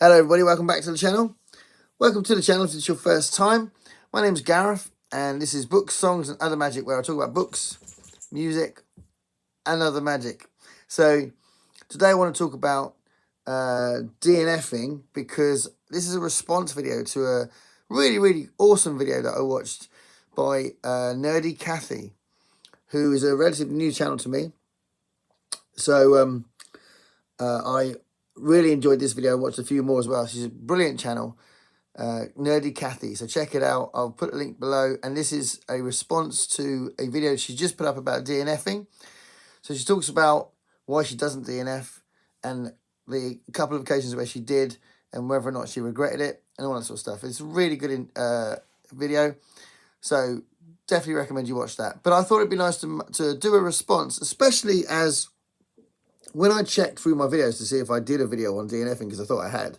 Hello everybody, welcome back to the channel. Welcome to the channel if it's your first time. My name's Gareth and this is Books, Songs and Other Magic, where I talk about books, music and other magic. So today I want to talk about DNF'ing because this is a response video to a really awesome video that I watched by Nerdy Kathy, who is a relatively new channel to me. So I really enjoyed this video. I watched a few more as well. She's a brilliant channel, Nerdy Kathy. So check it out. I'll put a link below. And this is a response to a video she just put up about DNF'ing. So she talks about why she doesn't DNF and the couple of occasions where she did and whether or not she regretted it and all that sort of stuff. It's a really good video. So definitely recommend you watch that. But I thought it'd be nice to do a response, especially as when I checked through my videos to see if I did a video on DNF'ing, because I thought I had.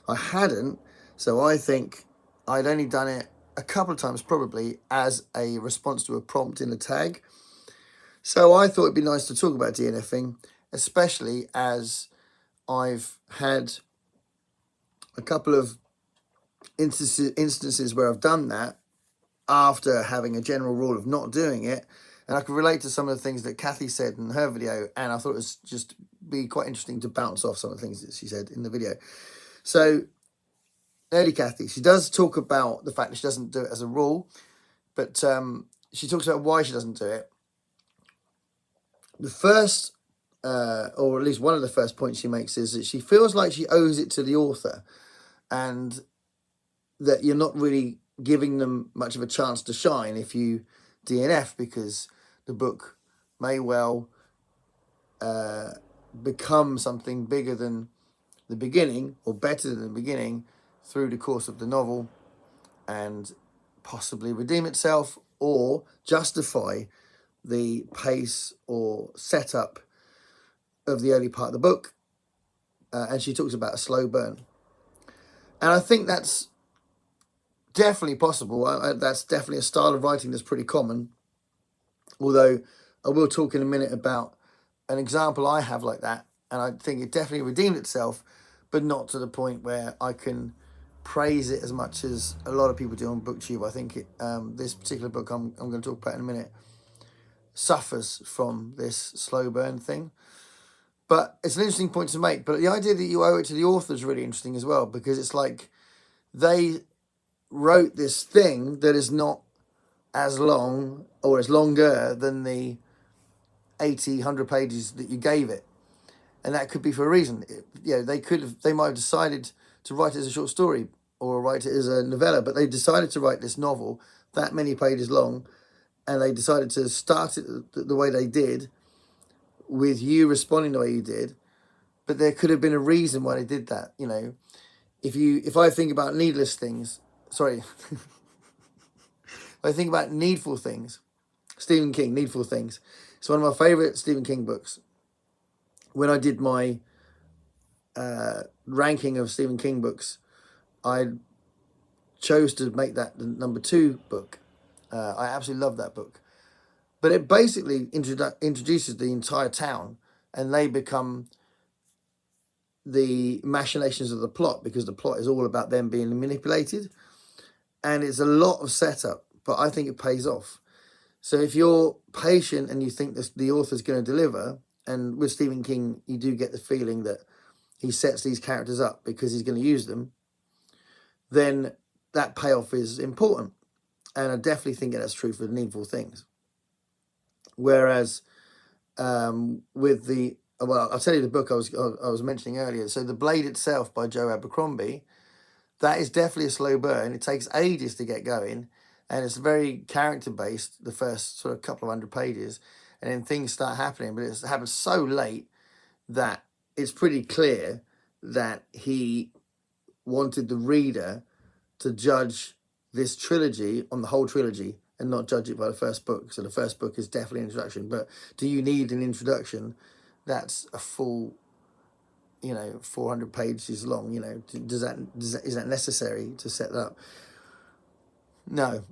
I hadn't, so I think I'd only done it a couple of times probably as a response to a prompt in a tag. So I thought it'd be nice to talk about DNF'ing, especially as I've had a couple of instances where I've done that after having a general rule of not doing it. And I could relate to some of the things that Kathy said in her video, and I thought it was just be quite interesting to bounce off some of the things that she said in the video. So, Nerdy Kathy, she does talk about the fact that she doesn't do it as a rule, but she talks about why she doesn't do it. The first, or at least one of the first points she makes is that she feels like she owes it to the author, and that you're not really giving them much of a chance to shine if you DNF, because the book may well become something bigger than the beginning or better than the beginning through the course of the novel and possibly redeem itself or justify the pace or setup of the early part of the book. And she talks about a slow burn. And I think that's definitely possible. That's definitely a style of writing that's pretty common. Although I will talk in a minute about an example I have like that. And I think it definitely redeemed itself, but not to the point where I can praise it as much as a lot of people do on BookTube. I think this particular book I'm going to talk about in a minute suffers from this slow burn thing. But it's an interesting point to make. But the idea that you owe it to the author is really interesting as well, because it's like they wrote this thing that is not as long or as longer than the 80, 100 pages that you gave it. And that could be for a reason. They might have decided to write it as a short story or write it as a novella, but they decided to write this novel that many pages long, and they decided to start it the way they did, with you responding the way you did. But there could have been a reason why they did that. You know, if I think about needless things, if I think about Needful Things, Stephen King, Needful Things. It's one of my favourite Stephen King books. When I did my ranking of Stephen King books, I chose to make that the number 2 book. I absolutely love that book. But it basically introduces the entire town, and they become the machinations of the plot, because the plot is all about them being manipulated. And it's a lot of setup, but I think it pays off. So if you're patient and you think that the author's going to deliver, and with Stephen King, you do get the feeling that he sets these characters up because he's going to use them, then that payoff is important. And I definitely think that's true for Needful Things. Whereas with the, well, I'll tell you the book I was mentioning earlier. So The Blade itself by Joe Abercrombie, that is definitely a slow burn. It takes ages to get going, and it's very character-based, the first sort of couple of 100 pages, and then things start happening, but it happens so late that it's pretty clear that he wanted the reader to judge this trilogy on the whole trilogy and not judge it by the first book. So the first book is definitely an introduction, but do you need an introduction that's a full, 400 pages long? Is that necessary to set that up? No.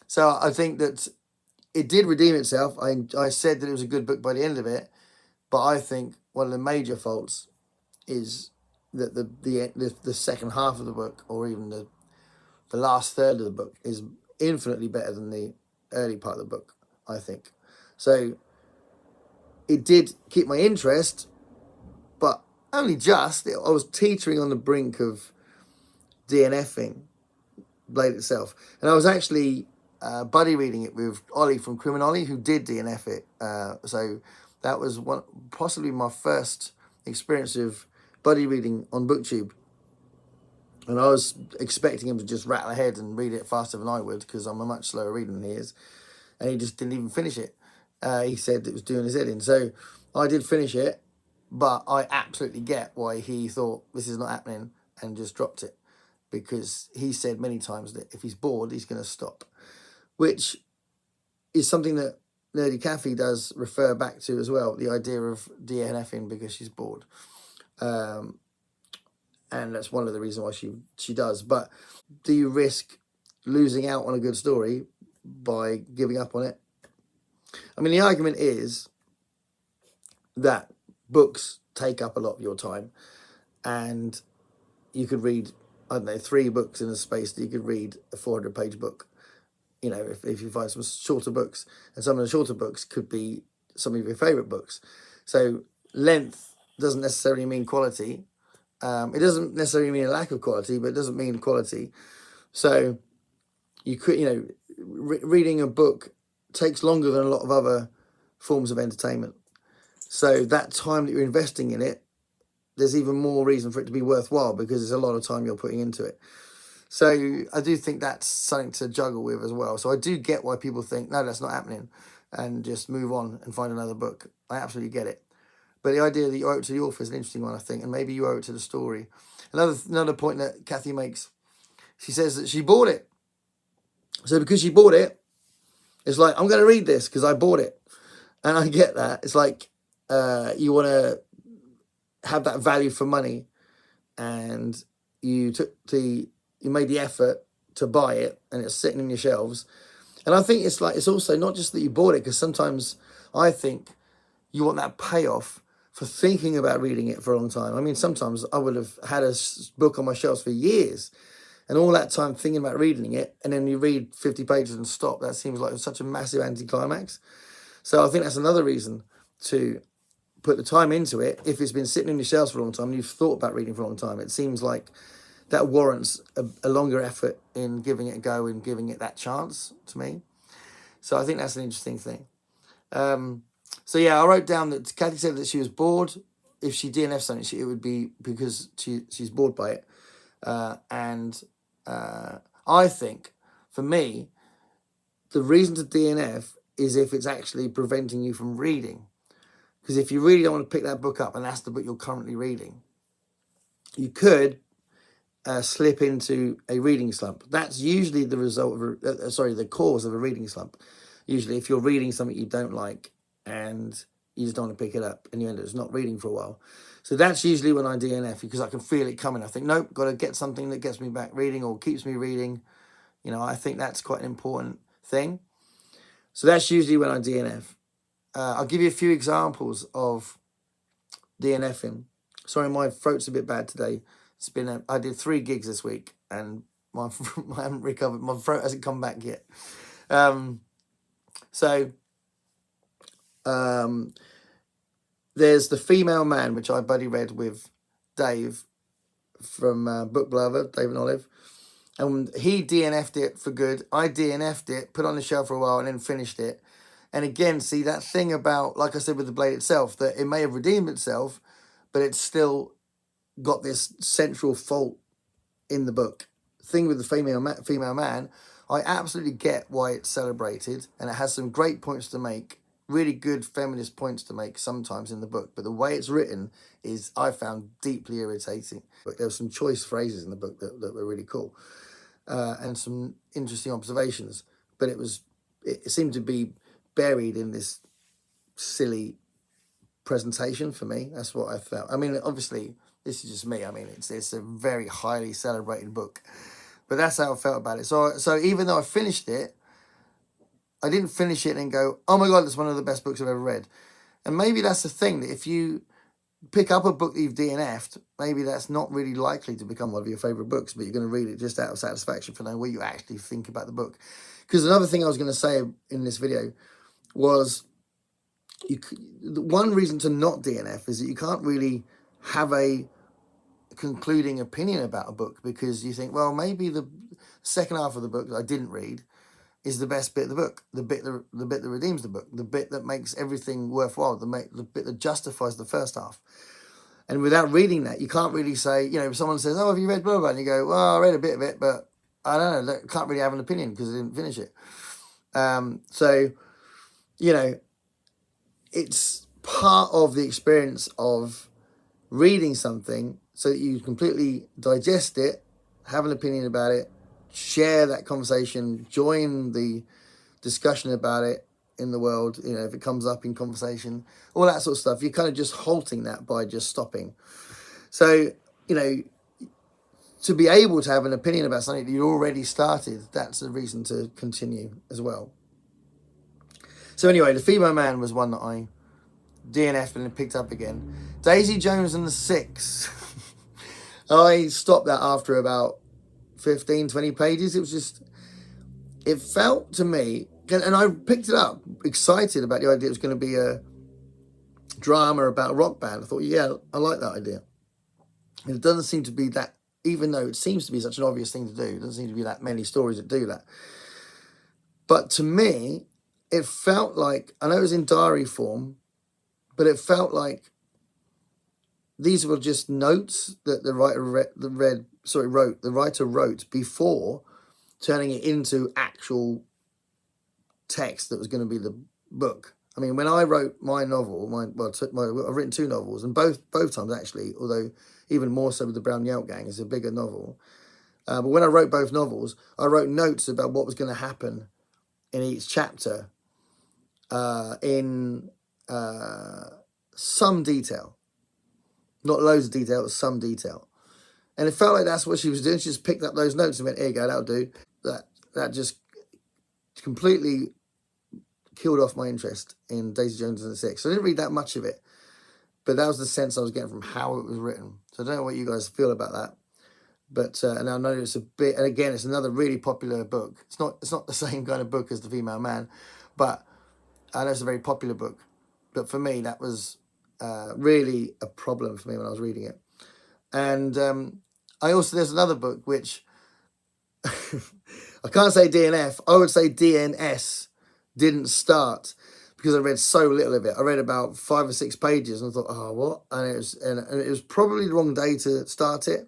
So I think that it did redeem itself. I said that it was a good book by the end of it, but I think one of the major faults is that the second half of the book, or even the last third of the book, is infinitely better than the early part of the book, I think. So it did keep my interest, but only just. I was teetering on the brink of DNFing Blade itself, and I was actually buddy reading it with Ollie from Criminology, who did DNF it. So that was possibly my first experience of buddy reading on BookTube. And I was expecting him to just rattle ahead and read it faster than I would, because I'm a much slower reader than he is. And he just didn't even finish it. He said it was doing his head in. So I did finish it, but I absolutely get why he thought this is not happening and just dropped it. Because he said many times that if he's bored, he's going to stop. Which is something that Nerdy Kathy does refer back to as well, the idea of DNFing because she's bored. And that's one of the reasons why she does. But do you risk losing out on a good story by giving up on it? I mean, the argument is that books take up a lot of your time, and you could read, I don't know, 3 books in a space that you could read a 400-page book. You know, if you find some shorter books, and some of the shorter books could be some of your favourite books. So length doesn't necessarily mean quality. It doesn't necessarily mean a lack of quality, but it doesn't mean quality. So you could, reading a book takes longer than a lot of other forms of entertainment. So that time that you're investing in it, there's even more reason for it to be worthwhile, because there's a lot of time you're putting into it. So I do think that's something to juggle with as well. So I do get why people think, no, that's not happening, and just move on and find another book. I absolutely get it. But the idea that you owe it to the author is an interesting one, I think, and maybe you owe it to the story. Another point that Kathy makes, she says that she bought it. So because she bought it, it's like, I'm going to read this because I bought it. And I get that. It's like you want to have that value for money, and you made the effort to buy it, and it's sitting in your shelves. And I think it's also not just that you bought it, because sometimes I think you want that payoff for thinking about reading it for a long time. I mean, sometimes I would have had a book on my shelves for years, and all that time thinking about reading it, and then you read 50 pages and stop. That seems like such a massive anticlimax. So I think that's another reason to put the time into it. If it's been sitting in your shelves for a long time and you've thought about reading for a long time, it seems like that warrants a longer effort in giving it a go and giving it that chance, to me. So I think that's an interesting thing. So yeah, I wrote down that Kathy said that she was bored. If she DNF something, it would be because she's bored by it. And I think, for me, the reason to DNF is if it's actually preventing you from reading. Because if you really don't want to pick that book up, and that's the book you're currently reading, you could slip into a reading slump. That's usually the result of the cause of a reading slump. Usually, if you're reading something you don't like and you just don't want to pick it up, and you end up just not reading for a while. So that's usually when I DNF, because I can feel it coming. I think, nope, got to get something that gets me back reading or keeps me reading. I think that's quite an important thing. So that's usually when I DNF. I'll give you a few examples of DNFing. Sorry, my throat's a bit bad today. I did 3 gigs this week, and I haven't recovered. My throat hasn't come back yet. There's The Female Man, which I buddy read with Dave from Book Lover, Dave and Olive. And he DNF'd it for good. I DNF'd it, put it on the shelf for a while, and then finished it. And again, see that thing about, like I said with The Blade itself, that it may have redeemed itself, but it's still got this central fault in the book. Thing with The Female Man, I absolutely get why it's celebrated, and it has some great points to make, really good feminist points to make sometimes in the book. But the way it's written is, I found, deeply irritating. But there were some choice phrases in the book that were really cool, and some interesting observations. But it seemed to be buried in this silly presentation for me. That's what I felt. I mean, obviously, this is just me. I mean, it's a very highly celebrated book, but that's how I felt about it. So even though I finished it, I didn't finish it and go, oh my God, that's one of the best books I've ever read. And maybe that's the thing, that if you pick up a book that you've DNF'd, maybe that's not really likely to become one of your favourite books, but you're going to read it just out of satisfaction for knowing what you actually think about the book. Because another thing I was going to say in this video was, one reason to not DNF is that you can't really have a concluding opinion about a book, because you think, well, maybe the second half of the book that I didn't read is the best bit of the book, the bit that redeems the book, the bit that makes everything worthwhile, the bit that justifies the first half. And without reading that, you can't really say, if someone says, oh, have you read blah, blah, blah? And you go, well, I read a bit of it, but I don't know, I can't really have an opinion because I didn't finish it. So, it's part of the experience of reading something so that you completely digest it, have an opinion about it, share that conversation, join the discussion about it in the world, if it comes up in conversation, all that sort of stuff. You're kind of just halting that by just stopping. So, to be able to have an opinion about something that you already started, that's a reason to continue as well. So anyway, The Female Man was one that I DNF'd and picked up again. Daisy Jones and the Six. I stopped that after about 15, 20 pages. It felt to me, and I picked it up excited about the idea it was going to be a drama about a rock band. I thought, yeah, I like that idea. And it doesn't seem to be that, even though it seems to be such an obvious thing to do, it doesn't seem to be that many stories that do that. But to me, it felt like, I know it was in diary form, but it felt like these were just notes that the writer wrote before turning it into actual text that was going to be the book. I mean, when I wrote my novel, I've written 2 novels, and both times actually, although even more so with the Brown Yelp Gang, is a bigger novel. But when I wrote both novels, I wrote notes about what was going to happen in each chapter in some detail. Not loads of detail, but some detail. And it felt like that's what she was doing. She just picked up those notes and went, here you go, that'll do. That just completely killed off my interest in Daisy Jones and the Six. So I didn't read that much of it, but that was the sense I was getting from how it was written. So I don't know what you guys feel about that. But and I know it's a bit, and again, it's another really popular book. It's not the same kind of book as The Female Man, but I know it's a very popular book. But for me, that was really a problem for me when I was reading it. And there's another book which I can't say DNF. I would say DNS, didn't start, because I read so little of it. I read about 5 or 6 pages and I thought, oh, what? And it was probably the wrong day to start it.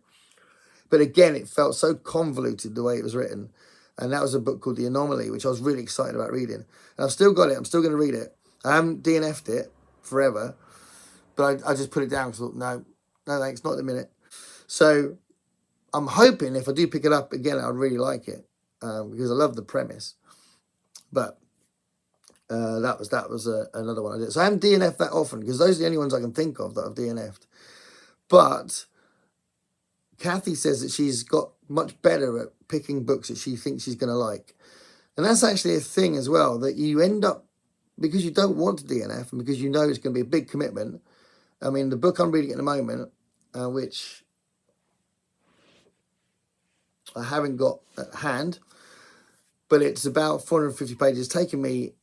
But again, it felt so convoluted the way it was written. And that was a book called The Anomaly, which I was really excited about reading. And I've still got it. I'm still going to read it. I haven't DNF'd it forever, but I just put it down because I thought, no thanks, not at the minute. So I'm hoping if I do pick it up again, I'd really like it, because I love the premise. But that was another one I did. So I haven't DNF'd that often, because those are the only ones I can think of that I've DNF'd. But Kathy says that she's got much better at picking books that she thinks she's going to like. And that's actually a thing as well, that you end up, because you don't want to DNF and because you know it's going to be a big commitment. I mean, the book I'm reading at the moment, which I haven't got at hand, but it's about 450 pages. It's taken me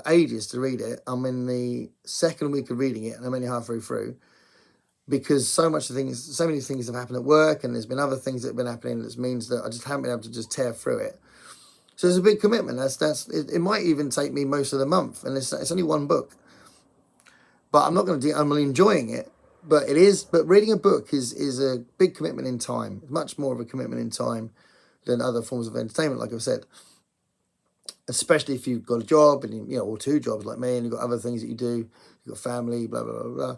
ages to read it. I'm in the second week of reading it and I'm only halfway through, because so many things have happened at work, and there's been other things that have been happening. That means that I just haven't been able to just tear through it. So it's a big commitment. It might even take me most of the month, and it's only one book. But I'm not going to I'm enjoying it. But reading a book is a big commitment in time. It's much more of a commitment in time than other forms of entertainment, like I've said. Especially if you've got a job and or 2 jobs like me, and you've got other things that you do. You've got family, blah blah blah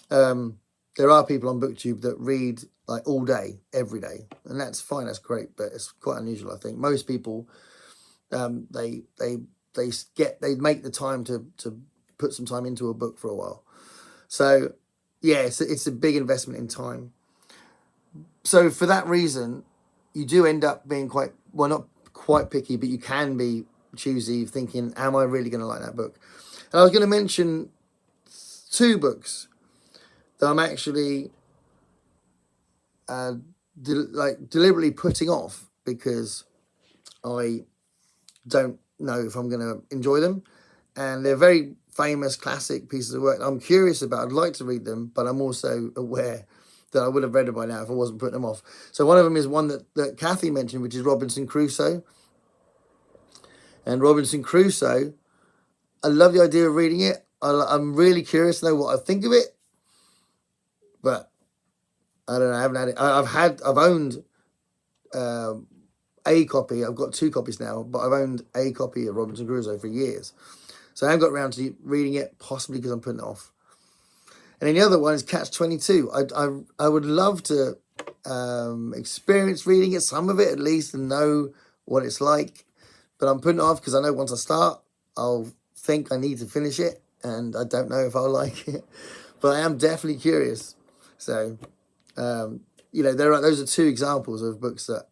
blah. There are people on BookTube that read like all day, every day, and that's fine. That's great, but it's quite unusual. I think most people, they make the time to put some time into a book for a while. So yeah, it's a big investment in time. So for that reason, you do end up being not quite picky, but you can be choosy, thinking, am I really going to like that book? And I was going to mention two books that I'm actually deliberately putting off because I don't know if I'm going to enjoy them, and they're very famous classic pieces of work I'm curious about. I'd like to read them, but I'm also aware that I would have read it by now if I wasn't putting them off. So one of them is one that Kathy mentioned, which is Robinson Crusoe. And Robinson Crusoe, I love the idea of reading it. I'm really curious to know what I think of it, but I don't know. I haven't had it. I've owned a copy. I've got two copies now, but I've owned a copy of Robinson Crusoe for years. So I haven't got around to reading it, possibly because I'm putting it off. And then the other one is Catch-22. I would love to experience reading it, some of it at least, and know what it's like. But I'm putting it off because I know once I start, I'll think I need to finish it, and I don't know if I'll like it. But I am definitely curious. So, those are two examples of books that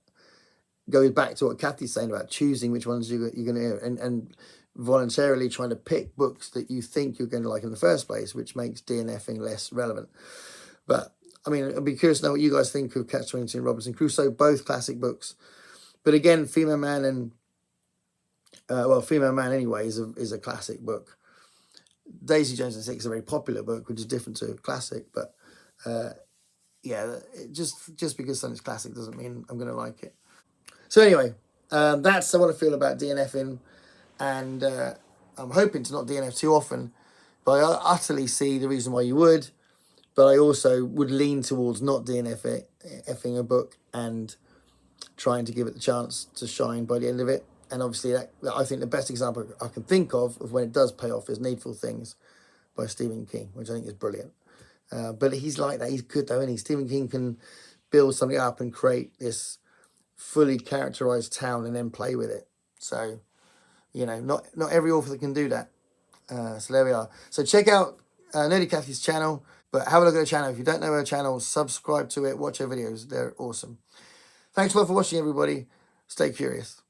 goes back to what Kathy's saying about choosing which ones you're going to hear, and voluntarily trying to pick books that you think you're going to like in the first place, which makes DNFing less relevant. But I mean, I'd be curious to know what you guys think of Catch-22 and Robinson Crusoe, both classic books. But again, Female Man and Female Man anyway is a classic book. Daisy Jones and the Six is a very popular book, which is different to a classic. But just because something's classic doesn't mean I'm going to like it. So anyway, that's what I feel about DNFing, and I'm hoping to not DNF too often, but I utterly see the reason why you would, but I also would lean towards not DNFing a book and trying to give it the chance to shine by the end of it. And obviously, that I think the best example I can think of when it does pay off is Needful Things by Stephen King, which I think is brilliant. But he's like that. He's good though, isn't he? Stephen King can build something up and create this fully characterized town and then play with it. So, not every author can do that. So there we are. So check out Nerdy Kathy's channel, but have a look at her channel. If you don't know her channel, subscribe to it, watch her videos. They're awesome. Thanks a lot for watching, everybody. Stay curious.